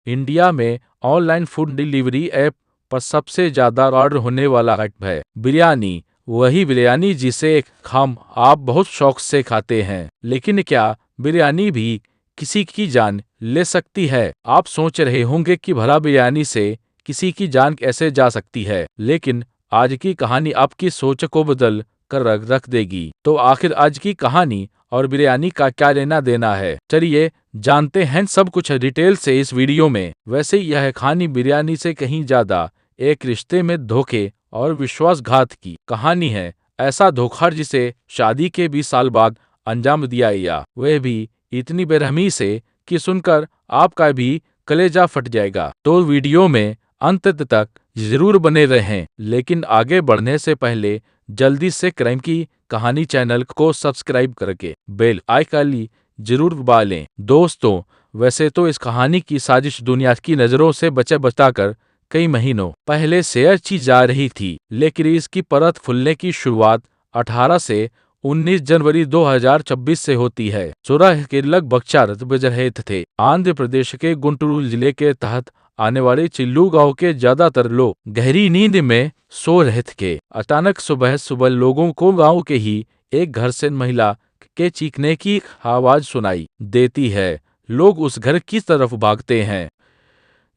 India में online food delivery app पर सबसे ज़्यादा ऑर्डर होने वाला आइटम है बिरयानी। वही बिरयानी जिसे हम आप बहुत शौक से खाते हैं। लेकिन क्या बिरयानी भी किसी की जान ले सकती है? आप सोच रहे होंगे कि भला बिरयानी से किसी की जान कैसे जा सकती है? लेकिन आज की कहानी आपकी सोच को बदल कर रख देगी। तो आखिर आज की कहानी और बिरयानी का क्या लेना देना है, चलिए जानते हैं सब कुछ डिटेल से इस वीडियो में। वैसे यह कहानी बिरयानी से कहीं ज्यादा एक रिश्ते में धोखे और विश्वासघात की कहानी है। ऐसा धोखा जिसे शादी के 20 साल बाद अंजाम दिया गया, वह भी इतनी बेरहमी से कि सुनकर आपका भी कलेजा फट जाएगा। तो वीडियो में अंत तक जरूर बने रहें। लेकिन आगे बढ़ने से पहले जल्दी से क्राइम की कहानी चैनल को सब्सक्राइब करके बेल आइकन जरूर दबा लें। दोस्तों, वैसे तो इस कहानी की साजिश दुनिया की नज़रों से बचाकर कई महीनों पहले से रची जा रही थी, लेकिन इसकी परत खुलने की शुरुआत 18 से 19 जनवरी 2026 से होती है। सुबह के लगभग 4 बज रहे थे। आंध्र प्रदेश के गुंटूर जिले के तहत आने वाले चिल्लू गांव के ज्यादातर लोग गहरी नींद में सो रहे थे। अचानक सुबह सुबह लोगों को गांव के ही एक घर से महिला के चीखने की आवाज सुनाई देती है। लोग उस घर की तरफ भागते हैं।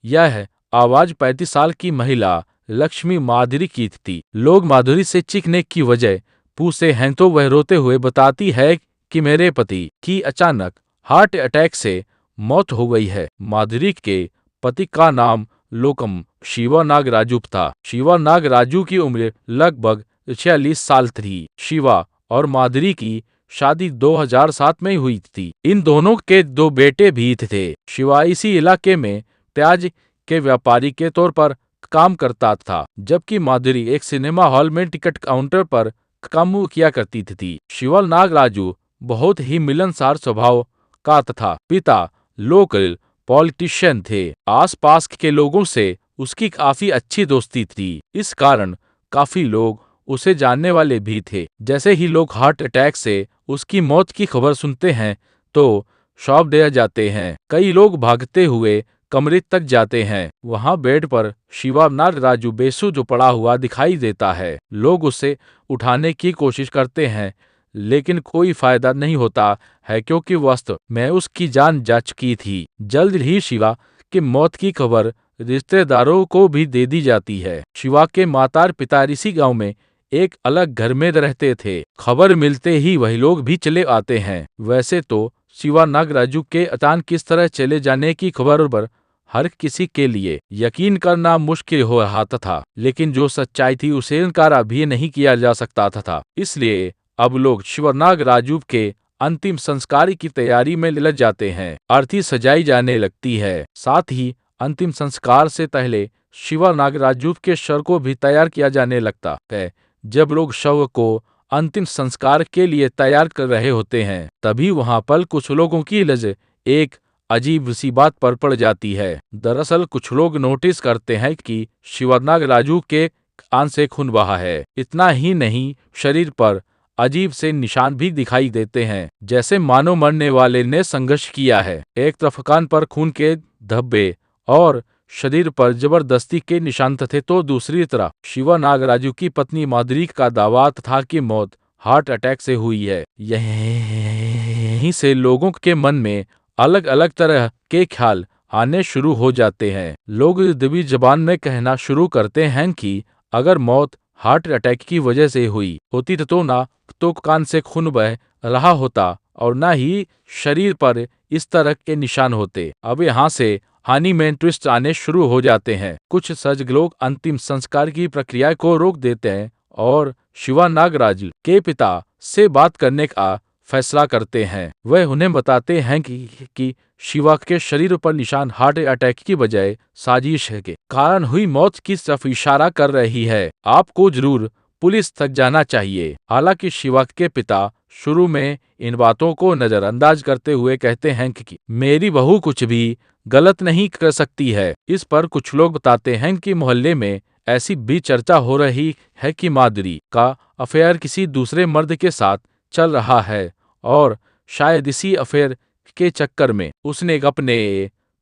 यह आवाज 35 साल की महिला लक्ष्मी माधुरी की थी। लोग माधुरी से चीखने की वजह पूछते हैं तो वह रोते हुए बताती है कि मेरे पति की अचानक हार्ट अटैक से मौत हो गई है। माधुरी के पति का नाम लोकम शिवा नागराजू था। शिवा नागराजू की उम्र लगभग 46 साल थी। शिवा और माधुरी की शादी 2007 में हुई थी। इन दोनों के 2 बेटे भी थे। शिवा इसी इलाके में प्याज के व्यापारी के तौर पर काम करता था, जबकि माधुरी एक सिनेमा हॉल में टिकट काउंटर पर काम किया करती थी। शिवा नागराजू बहुत ही मिलनसार स्वभाव का तथा पिता लोकल पॉलिटिशियन थे। आसपास के लोगों से उसकी काफी अच्छी दोस्ती थी। इस कारण काफी लोग उसे जानने वाले भी थे। जैसे ही लोग हार्ट अटैक से उसकी मौत की खबर सुनते हैं तो शॉक रह जाते हैं। कई लोग भागते हुए कमरे तक जाते हैं। वहां बेड पर शिवा नागराजू बेसुध पड़ा हुआ दिखाई देता है। लोग उसे उठाने की कोशिश करते हैं, लेकिन कोई फायदा नहीं होता है, क्योंकि वास्तव में उसकी जान जा चुकी थी। जल्द ही शिवा की मौत की खबर रिश्तेदारों को भी दे दी जाती है। शिवा के माता पिता इसी गांव में एक अलग घर में रहते थे। खबर मिलते ही वही लोग भी चले आते हैं। वैसे तो शिवा नागराजू के अचानक किस तरह चले जाने की खबर पर हर किसी के लिए यकीन करना मुश्किल हो रहा था, लेकिन जो सच्चाई थी उसे इनकार भी नहीं किया जा सकता था। इसलिए अब लोग शिवा नागराजू के अंतिम संस्कार की तैयारी में लग जाते हैं। अर्थी सजाई जाने लगती है। साथ ही अंतिम संस्कार से पहले शिवा नागराजू के शव को भी तैयार किया जाने लगता है। जब लोग शव को अंतिम संस्कार के लिए तैयार कर रहे होते हैं, तभी वहां पर कुछ लोगों की नजर एक अजीब सी बात पर पड़ जाती है। दरअसल कुछ लोग नोटिस करते हैं कि शिवा नागराजू के कान से खून बहा है। इतना ही नहीं, शरीर पर अजीब से निशान भी दिखाई देते हैं, जैसे मानो मरने वाले ने संघर्ष किया है। एक तरफ कान पर खून के धब्बे और शरीर पर जबरदस्ती के निशान थे, तो दूसरी तरफ शिवा नागराजू की पत्नी माधुरी का दावा था कि मौत हार्ट अटैक से हुई है। यहीं से लोगों के मन में अलग अलग तरह के ख्याल आने शुरू हो जाते हैं। लोग दबी जबान में कहना शुरू करते हैं कि अगर मौत हार्ट अटैक की वजह से हुई होती तो ना तो कान से खून बह रहा होता और ना ही शरीर पर इस तरह के निशान होते। अब यहाँ से कहानी में ट्विस्ट आने शुरू हो जाते हैं। कुछ सजग लोग अंतिम संस्कार की प्रक्रिया को रोक देते हैं और शिवा नागराजू के पिता से बात करने का फैसला करते हैं। वह उन्हें बताते हैं कि शिवा के शरीर पर निशान हार्ट अटैक की बजाय साजिश के कारण हुई मौत की तरफ इशारा कर रही है। आपको जरूर पुलिस तक जाना चाहिए। हालांकि शिवा के पिता शुरू में इन बातों को नजरअंदाज करते हुए कहते हैं कि मेरी बहू कुछ भी गलत नहीं कर सकती है। इस पर कुछ लोग बताते हैं कि मोहल्ले में ऐसी भी चर्चा हो रही है कि माधुरी का अफेयर किसी दूसरे मर्द के साथ चल रहा है और शायद इसी अफेयर के चक्कर में उसने अपने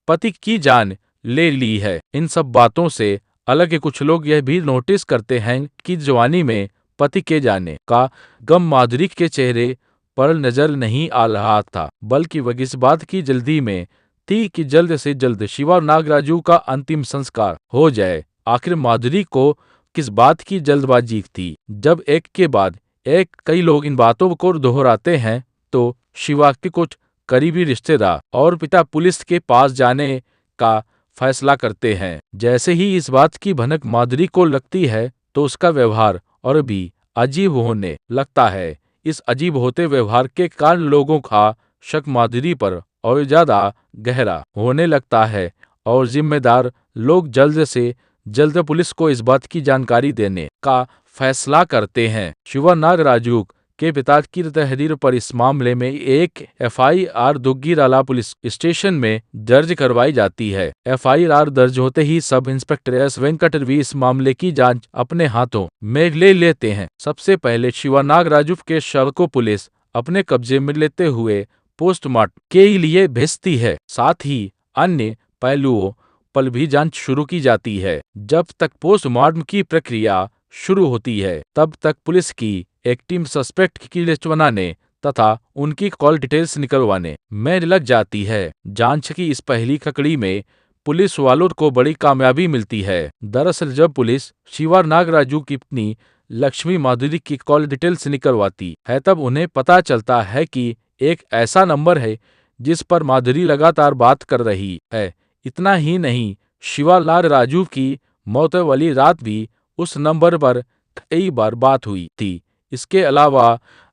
पति की जान ले ली है। इन सब बातों से अलग कुछ लोग यह भी नोटिस करते हैं कि जवानी में पति के जाने का गम माधुरी के चेहरे पर नजर नहीं आ रहा था, बल्कि वह इस बात की जल्दी में थी कि जल्द से जल्द शिवा नागराजू का अंतिम संस्कार हो जाए। आखिर माधुरी को किस बात की जल्दबाजी थी? जब एक के बाद एक कई लोग इन बातों को दोहराते हैं, तो शिवा के कुछ करीबी रिश्तेदार और पिता पुलिस के पास जाने का फैसला करते हैं। जैसे ही इस बात की भनक माधुरी को लगती है, तो उसका व्यवहार और भी अजीब होने लगता है। इस अजीब होते व्यवहार के कारण लोगों का शक माधुरी पर और ज्यादा गहरा होने लगता है और जिम्मेदार लोग जल्द से जल्द पुलिस को इस बात की जानकारी देने का फैसला करते हैं। शिवा नागराजू के पिता की तहरीर पर इस मामले में एक एफआईआर दुग्गीराला पुलिस स्टेशन में दर्ज करवाई जाती है। एफआईआर दर्ज होते ही सब इंस्पेक्टर एस वेंकटरवी इस मामले की जांच अपने हाथों में ले लेते हैं। सबसे पहले शिवा नागराजू के शव को पुलिस अपने कब्जे में लेते हुए पोस्टमार्टम के लिए भेजती है। साथ ही अन्य पहलुओं पर भी जांच शुरू की जाती है। जब तक पोस्टमार्टम की प्रक्रिया शुरू होती है, तब तक पुलिस की एक टीम सस्पेक्ट की लिस्ट बनाने तथा उनकी कॉल डिटेल्स निकलवाने में लग जाती है। जांच की इस पहली कड़ी में पुलिस वालों को बड़ी कामयाबी मिलती है। दरअसल जब पुलिस शिवा नागराजू की पत्नी लक्ष्मी माधुरी की कॉल डिटेल्स निकलवाती है, तब उन्हें पता चलता है कि एक ऐसा नंबर है जिस पर माधुरी लगातार बात कर रही है। इतना ही नहीं, शिवा नागराजू की मौत वाली रात भी उस नंबर पर कई बार बात हुई थी। इसके अलावा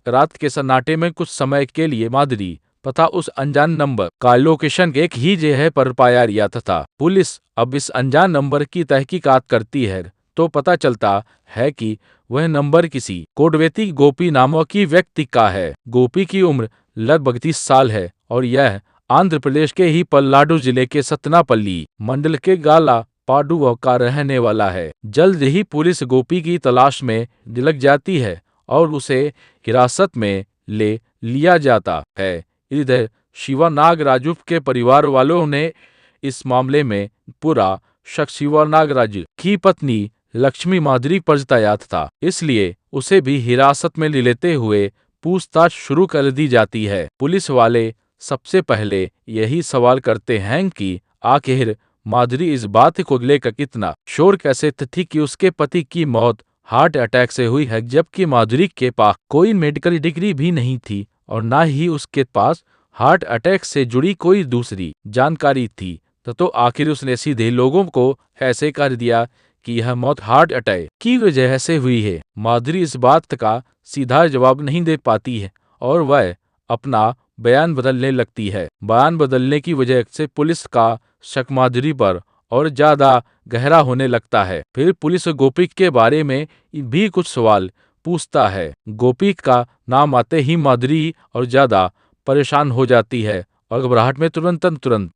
रात के सन्नाटे में कुछ समय के लिए माधुरी तथा उस अनजान नंबर का लोकेशन एक ही जगह पर पाया गया था। पुलिस अब इस अनजान नंबर की तहकीकात करती है, तो पता चलता है कि वह नंबर किसी कोडवेती गोपी नामक की व्यक्ति का है। गोपी की उम्र लगभग 30 साल है और यह आंध्र प्रदेश के ही पल्नाडु जिले के सतनापल्ली मंडल के गाला पाडुआ का रहने वाला है। जल्द ही पुलिस गोपी की तलाश में लग जाती है और उसे हिरासत में ले लिया जाता है। इधर शिवा नागराजू के परिवार वालों ने इस मामले में पूरा शक शिवा नागराजू की पत्नी लक्ष्मी माधुरी पर जताया था, इसलिए उसे भी हिरासत में ले लेते हुए पूछताछ शुरू कर दी जाती है। पुलिस वाले सबसे पहले यही सवाल करते हैं कि आखिर माधुरी इस बात को लेकर इतना शोर कैसे थी कि उसके पति की मौत हार्ट अटैक से हुई है, जबकि माधुरी के पास कोई मेडिकल डिग्री भी नहीं थी और ना ही उसके पास हार्ट अटैक से जुड़ी कोई दूसरी जानकारी थी। तो आखिर उसने सीधे लोगों को ऐसे कर दिया कि यह मौत हार्ट अटैक की वजह से हुई है। माधुरी इस बात का सीधा जवाब नहीं दे पाती है और वह अपना बयान बदलने लगती है। बयान बदलने की वजह से पुलिस का शक माधुरी पर और ज्यादा गहरा होने लगता है। फिर पुलिस गोपी के बारे में भी कुछ सवाल पूछता है। गोपी का नाम आते ही माधुरी और ज्यादा परेशान हो जाती है और घबराहट में तुरंत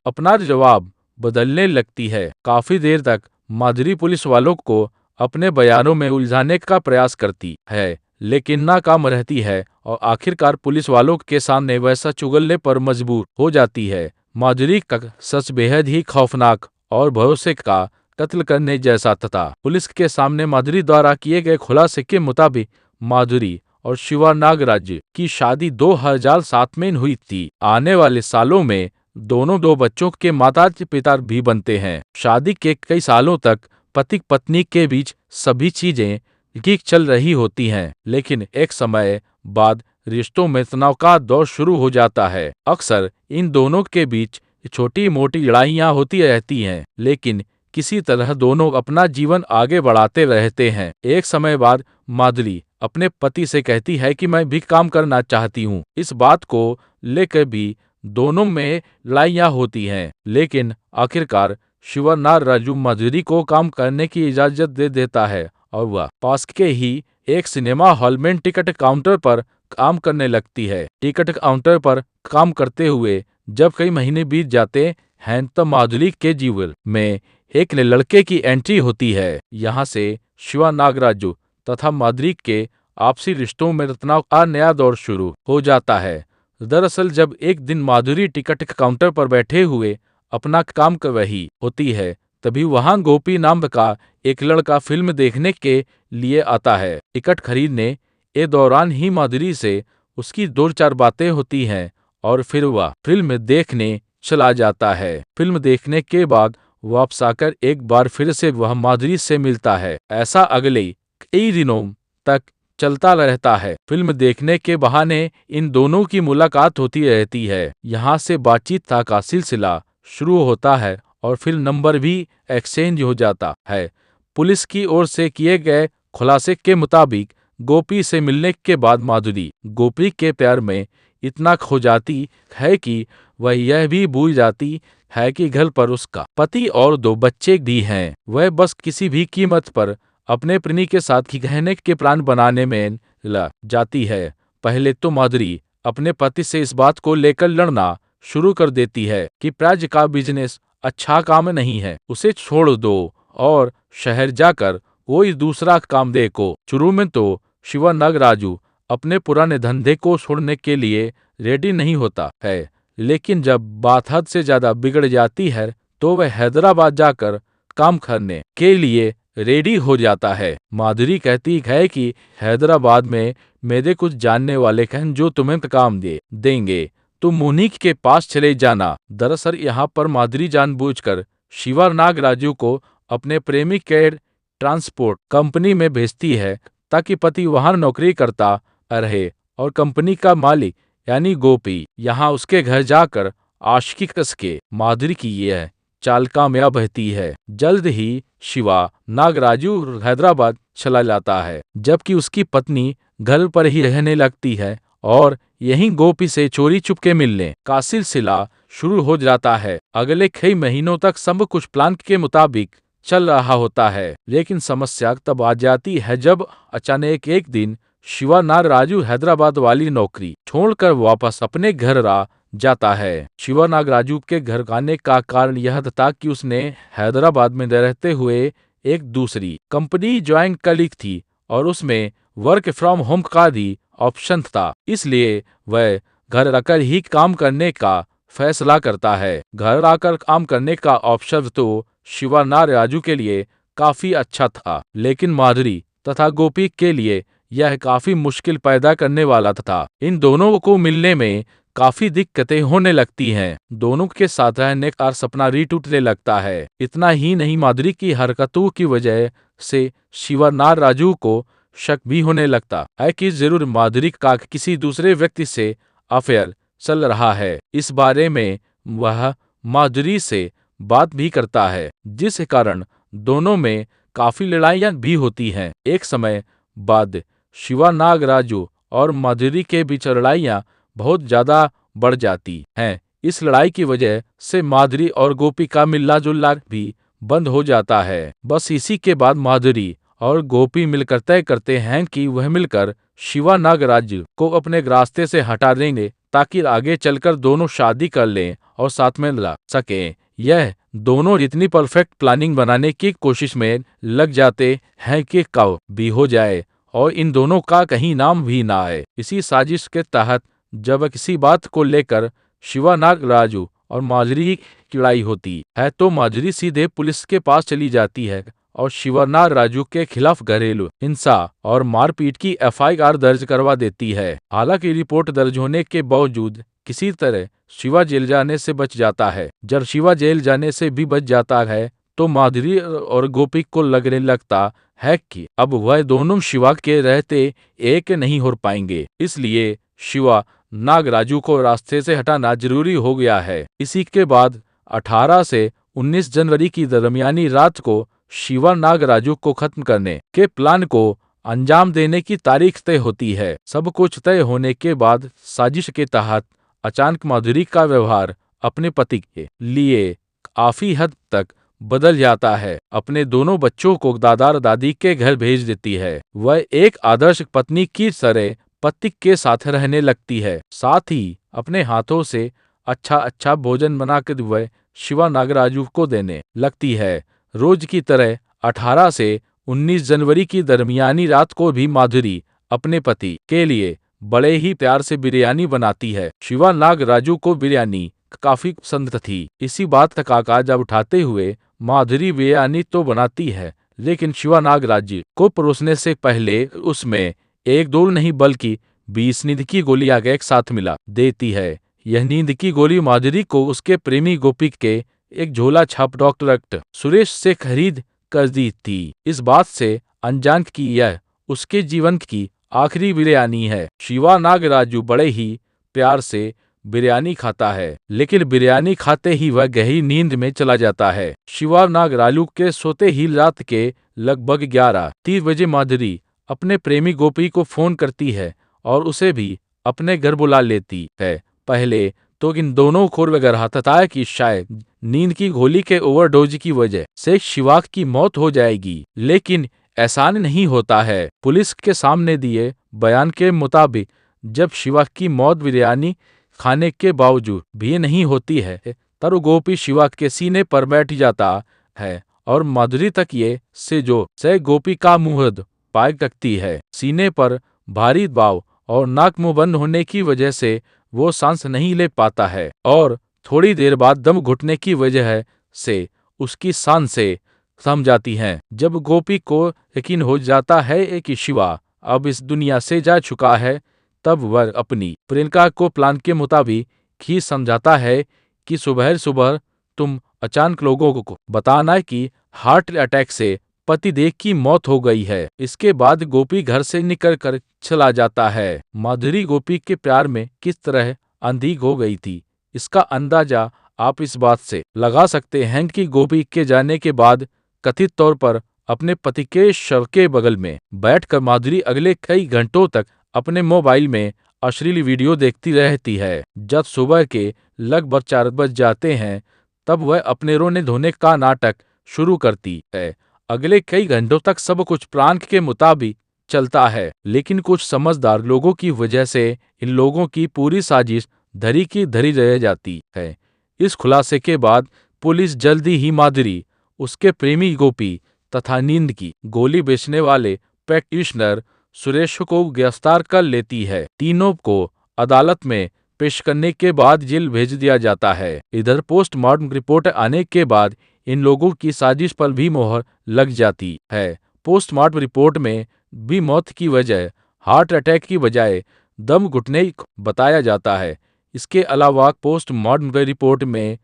अपना जवाब बदलने लगती है। काफी देर तक माधुरी पुलिस वालों को अपने बयानों में उलझाने का प्रयास करती है, लेकिन नाकाम रहती है और आखिरकार पुलिस वालों के सामने वैसा चुगलने पर मजबूर हो जाती है। माधुरी का सच बेहद ही खौफनाक और भरोसे का कत्ल करने जैसा था। पुलिस के सामने माधुरी द्वारा किए गए खुलासे के मुताबिक माधुरी और शिवा नागराज की शादी 2007 में हुई थी। आने वाले सालों में दोनों दो बच्चों के माता पिता भी बनते हैं। शादी के कई सालों तक पति पत्नी के बीच सभी चीजें ठीक चल रही होती हैं, लेकिन एक समय बाद रिश्तों में तनाव का दौर शुरू हो जाता है। अक्सर इन दोनों के बीच छोटी मोटी लड़ाइयाँ होती रहती हैं, लेकिन किसी तरह दोनों अपना जीवन आगे बढ़ाते रहते हैं। एक समय बाद माधुरी अपने पति से कहती है कि मैं भी काम करना चाहती हूँ। इस बात को लेकर भी दोनों में लड़ाइयाँ होती हैं, लेकिन आखिरकार शिवा नागराजू माधुरी को काम करने की इजाजत दे देता है और वह पास के ही एक सिनेमा हॉल में टिकट काउंटर पर काम करने लगती है। टिकट काउंटर पर काम करते हुए जब कई महीने बीत जाते हैं, तब माधुरी के जीवन में एक लड़के की एंट्री होती है। यहाँ से शिवा नागराजू तथा माधुरी के आपसी रिश्तों में तनाव का नया दौर शुरू हो जाता है। दरअसल जब एक दिन माधुरी टिकट काउंटर पर बैठे हुए अपना काम कर रही होती है, तभी वहां गोपी नाम का एक लड़का फिल्म देखने के लिए आता है। टिकट खरीदने के दौरान ही माधुरी से उसकी दो चार बातें होती हैं और फिर वह फिल्म देखने चला जाता है। फिल्म देखने के बाद वापस आकर एक बार फिर से वह माधुरी से मिलता है। ऐसा अगले कई दिनों तक चलता रहता है। फिल्म देखने के बहाने इन दोनों की मुलाकात होती रहती है। यहाँ से बातचीत का सिलसिला शुरू होता है और फिर नंबर भी एक्सचेंज हो जाता है। पुलिस की ओर से किए गए खुलासे के मुताबिक गोपी से मिलने के बाद माधुरी गोपी के प्यार में इतना खो जाती है कि वह यह भी भूल जाती है कि घर पर उसका पति और दो बच्चे भी हैं। वह बस किसी भी कीमत पर अपने प्रेमी के साथ ही रहने के प्लान बनाने में लग जाती है। पहले तो माधुरी अपने पति से इस बात को लेकर लड़ना शुरू कर देती है कि प्राज का बिजनेस अच्छा काम नहीं है, उसे छोड़ दो और शहर जाकर कोई दूसरा काम देखो। शुरू में तो शिवा नागराजू अपने पुराने धंधे को छोड़ने के लिए रेडी नहीं होता है, लेकिन जब बात हद से ज्यादा बिगड़ जाती है तो वह हैदराबाद जाकर काम करने के लिए रेडी हो जाता है। माधुरी कहती है कि हैदराबाद में मेरे कुछ जानने वाले हैं जो तुम्हें काम देंगे, तुम उन्हीं के पास चले जाना। दरअसल यहाँ पर माधुरी जानबूझकर शिवा नागराजू को अपने प्रेमी के ट्रांसपोर्ट कंपनी में भेजती है ताकि पति वहां नौकरी करता रहे और कंपनी का मालिक यानी गोपी यहाँ उसके घर जाकर आशिकी कस के। माधुरी की यह चाल कामयाब रहती है। जल्द ही शिवा नागराजू हैदराबाद चला जाता है, जबकि उसकी पत्नी घर पर ही रहने लगती है और यहीं गोपी से चोरी चुपके मिलने का सिलसिला शुरू हो जाता है। अगले कई महीनों तक सब कुछ प्लान के मुताबिक चल रहा होता है, लेकिन समस्या तब आ जाती है जब अचानक एक दिन शिवा नागराजू हैदराबाद वाली नौकरी छोड़कर वापस अपने घर आ जाता है। शिवा नागराजू के घर आने का कारण यह था कि उसने हैदराबाद में रहते हुए एक दूसरी कंपनी ज्वाइन कर ली थी और उसमें वर्क फ्रॉम होम का भी ऑप्शन था, इसलिए वह घर आकर ही काम करने का फैसला करता है। घर आकर काम करने का ऑप्शन तो शिवा नागराजू के लिए काफी अच्छा था, लेकिन माधुरी तथा गोपी के लिए यह काफी मुश्किल पैदा करने वाला था। इन दोनों को मिलने में काफी दिक्कतें होने लगती हैं। दोनों के साथ रहने का सपना टूटने लगता है। इतना ही नहीं, माधुरी की हरकतों की वजह से शिवा नागराजू को शक भी होने लगता है कि जरूर माधुरी का किसी दूसरे व्यक्ति से अफेयर चल रहा है। इस बारे में वह माधुरी से बात भी करता है, जिस कारण दोनों में काफी लड़ाइयां भी होती हैं। एक समय बाद शिवा नागराजू और माधुरी के बीच लड़ाइयां बहुत ज्यादा बढ़ जाती हैं। इस लड़ाई की वजह से माधुरी और गोपी का मिलना जुलना भी बंद हो जाता है। बस इसी के बाद माधुरी और गोपी मिलकर तय करते हैं कि वह मिलकर शिवा नागराजू को अपने रास्ते से हटा देंगे ताकि आगे चलकर दोनों शादी कर लें और साथ में रह सकें। यह दोनों इतनी परफेक्ट प्लानिंग बनाने की कोशिश में लग जाते हैं कि कब भी हो जाए और इन दोनों का कहीं नाम भी ना आए। इसी साजिश के तहत जब किसी बात को लेकर शिवा नागराजू और माधुरी की लड़ाई होती है तो माधुरी सीधे पुलिस के पास चली जाती है और शिवा नागराजू के खिलाफ घरेलू हिंसा और मारपीट की एफआईआर दर्ज करवा देती है। हालांकि रिपोर्ट दर्ज होने के बावजूद किसी तरह शिवा जेल जाने से बच जाता है। जब शिवा जेल जाने से भी बच जाता है तो माधुरी और गोपी को लगने लगता है कि अब वह दोनों शिवा के रहते एक नहीं हो पाएंगे, इसलिए शिवा नागराजू को रास्ते से हटाना जरूरी हो गया है। इसी के बाद 18 से 19 जनवरी की दरमियानी रात को शिवा नागराजू को खत्म करने के प्लान को अंजाम देने की तारीख तय होती है। सब कुछ तय होने के बाद साजिश के तहत अचानक माधुरी का व्यवहार अपने पति के लिए काफी हद तक बदल जाता है। अपने दोनों बच्चों को दादा दादी के घर भेज देती है। वह एक आदर्श पत्नी की तरह पति के साथ रहने लगती है। साथ ही अपने हाथों से अच्छा भोजन बनाकर वह शिवा नागराजू को देने लगती है। रोज की तरह 18 से 19 जनवरी की दरमियानी रात को भी माधुरी अपने पति के लिए बड़े ही प्यार से बिरयानी बनाती है। शिवा नागराजू को बिरयानी काफी पसंद थी। इसी बात का कागज उठाते हुए माधुरी बिरयानी तो बनाती है, लेकिन शिवा नागराज को परोसने से पहले उसमें एक दो नहीं बल्कि 20 नींद की गोलियां एक साथ मिला देती है। यह नींद की गोली माधुरी को उसके प्रेमी गोपी के एक झोला छाप डॉक्टर सुरेश से खरीद कर दी थी। इस बात से अनजान कि यह उसके जीवन की आखिरी बिरयानी है। शिवा नागराजू बड़े ही प्यार से बिरयानी खाता है, लेकिन बिरयानी खाते ही वह गहरी नींद में चला जाता है। शिवा नागराजू के सोते ही रात के लगभग 11:30 बजे माधुरी अपने प्रेमी गोपी को फोन करती है और उसे भी अपने घर बुला लेती है। पहले तो इन दोनों को लगा है कि शायद नींद की गोली के ओवरडोज की वजह से शिवा की मौत हो जाएगी, लेकिन ऐसा नहीं होता है। पुलिस के सामने दिए बयान के मुताबिक जब शिवा की मौत बिरयानी खाने के बावजूद भी नहीं होती है, तब गोपी शिवा के सीने पर बैठ जाता है और माधुरी तकिए से गोपी का मुंह पाए रखती है। सीने पर भारी दबाव और नाक मुंह बंद होने की वजह से वो सांस नहीं ले पाता है और थोड़ी देर बाद दम घुटने की वजह से उसकी सांसें थम जाती हैं। जब गोपी को यकीन हो जाता है कि शिवा अब इस दुनिया से जा चुका है, तब वह अपनी प्रियंका को प्लान के मुताबिक ही समझाता है कि सुबह सुबह तुम अचानक लोगों को बताना कि हार्ट अटैक से पतिदेव की मौत हो गई है। इसके बाद गोपी घर से निकल कर चला जाता है। माधुरी गोपी के प्यार में किस तरह अंधी हो गई थी, इसका अंदाजा आप इस बात से लगा सकते हैं कि गोपी के जाने के बाद कथित तौर पर अपने पति के शव के बगल में बैठकर माधुरी अगले कई घंटों तक अपने मोबाइल में अश्लील वीडियो देखती रहती है। जब सुबह के लगभग 4 बज जाते हैं, तब वह अपने रोने धोने का नाटक शुरू करती है। अगले कई घंटों तक सब कुछ प्लान के मुताबिक चलता है, लेकिन कुछ समझदार लोगों की वजह से इन लोगों की पूरी साजिश धरी की धरी रह जाती है। इस खुलासे के बाद पुलिस जल्दी ही माधुरी, उसके प्रेमी गोपी तथा नींद की गोली बेचने वाले प्रैक्टिशनर सुरेश को गिरफ्तार कर लेती है। तीनों को अदालत में पेश करने के बाद जेल भेज दिया जाता है। इधर पोस्टमार्टम रिपोर्ट आने के बाद इन लोगों की साजिश पर भी मोहर लग जाती है। पोस्टमार्टम रिपोर्ट में भी मौत की वजह हार्ट अटैक की बजाय दम घुटने बताया जाता है। इसके अलावा पोस्टमार्टम रिपोर्ट में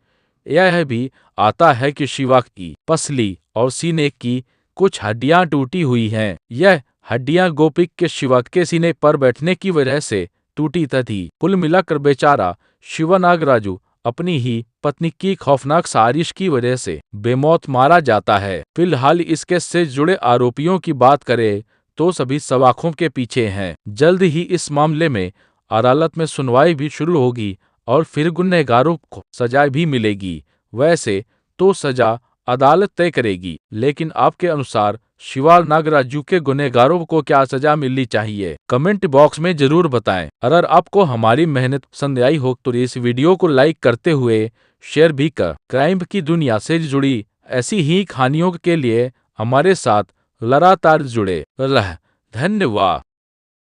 यह भी आता है कि शिवा की पसली और सीने की कुछ हड्डियां टूटी हुई हैं। यह हड्डियां गोपी के शिवा के सीने पर बैठने की वजह से टूटी थी। कुल मिलाकर बेचारा शिवा नागराजू अपनी ही पत्नी की खौफनाक साजिश की वजह से बेमौत मारा जाता है। फिलहाल इस केस से जुड़े आरोपियों की बात करें तो सभी सवाखों के पीछे हैं। जल्द ही इस मामले में अदालत में सुनवाई भी शुरू होगी और फिर गुनहगारों को सजा भी मिलेगी। वैसे तो सजा अदालत तय करेगी, लेकिन आपके अनुसार शिवा नागराजू के गुनहगारों को क्या सजा मिलनी चाहिए? कमेंट बॉक्स में जरूर बताएं। अगर आपको हमारी मेहनत पसंद आई हो तो इस वीडियो को लाइक करते हुए शेयर भी कर। क्राइम की दुनिया से जुड़ी ऐसी ही कहानियों के लिए हमारे साथ लगातार जुड़े रह। धन्यवाद।